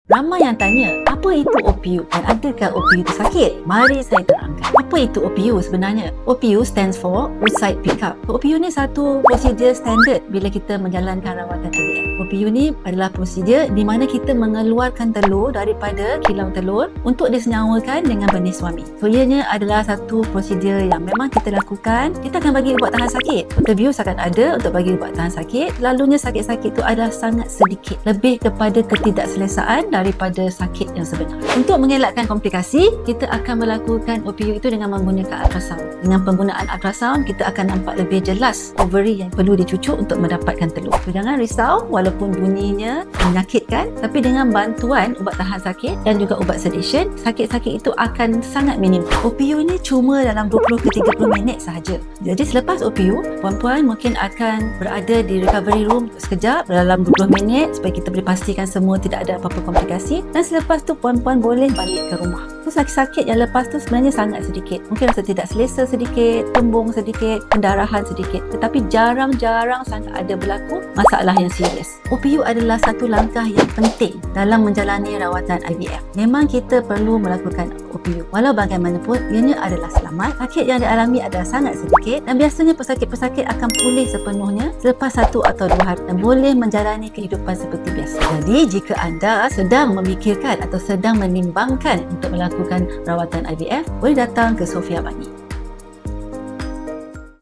Ramai yang tanya, apa itu OPU dan adakah OPU itu sakit? Mari saya terangkan. Apa itu OPU sebenarnya? OPU stands for Oocyte Pickup. OPU ni satu prosedur standard bila kita menjalankan rawatan IVF. OPU ni adalah prosedur di mana kita mengeluarkan telur daripada kilau telur untuk disenyawakan dengan benih suami. So, ianya adalah satu prosedur yang memang kita lakukan. Kita akan bagi ubat tahan sakit. Dr. Bius akan ada untuk bagi ubat tahan sakit. Lalunya sakit-sakit itu adalah sangat sedikit. Lebih kepada ketidakselesaan daripada sakit yang sebenar. Untuk mengelakkan komplikasi, kita akan melakukan OPU itu dengan menggunakan ultrasound. Dengan penggunaan ultrasound, kita akan nampak lebih jelas ovary yang perlu dicucuk untuk mendapatkan telur. So, jangan risau walaupun bunyinya menyakitkan, tapi dengan bantuan ubat tahan sakit dan juga ubat sedation, sakit-sakit itu akan sangat minim. OPU ini cuma dalam 20 ke 30 minit sahaja. Jadi selepas OPU, puan-puan mungkin akan berada di recovery room sekejap dalam 20 minit supaya kita boleh pastikan semua tidak ada apa-apa komplikasi, dan selepas tu puan-puan boleh balik ke rumah. So, sakit-sakit yang lepas tu sebenarnya sangat sedikit. Mungkin rasa tidak selesa sedikit, tembung sedikit, pendarahan sedikit, tetapi jarang-jarang sangat ada berlaku masalah yang serius. OPU adalah satu langkah yang penting dalam menjalani rawatan IVF. Memang kita perlu melakukan OPU. Walau bagaimanapun, ianya adalah selamat. Sakit yang dialami adalah sangat sedikit dan biasanya pesakit-pesakit akan pulih sepenuhnya selepas 1 atau 2 hari dan boleh menjalani kehidupan seperti biasa. Jadi, jika anda sedang memikirkan atau sedang menimbangkan untuk melakukan rawatan IVF, boleh datang ke Sofia Bani.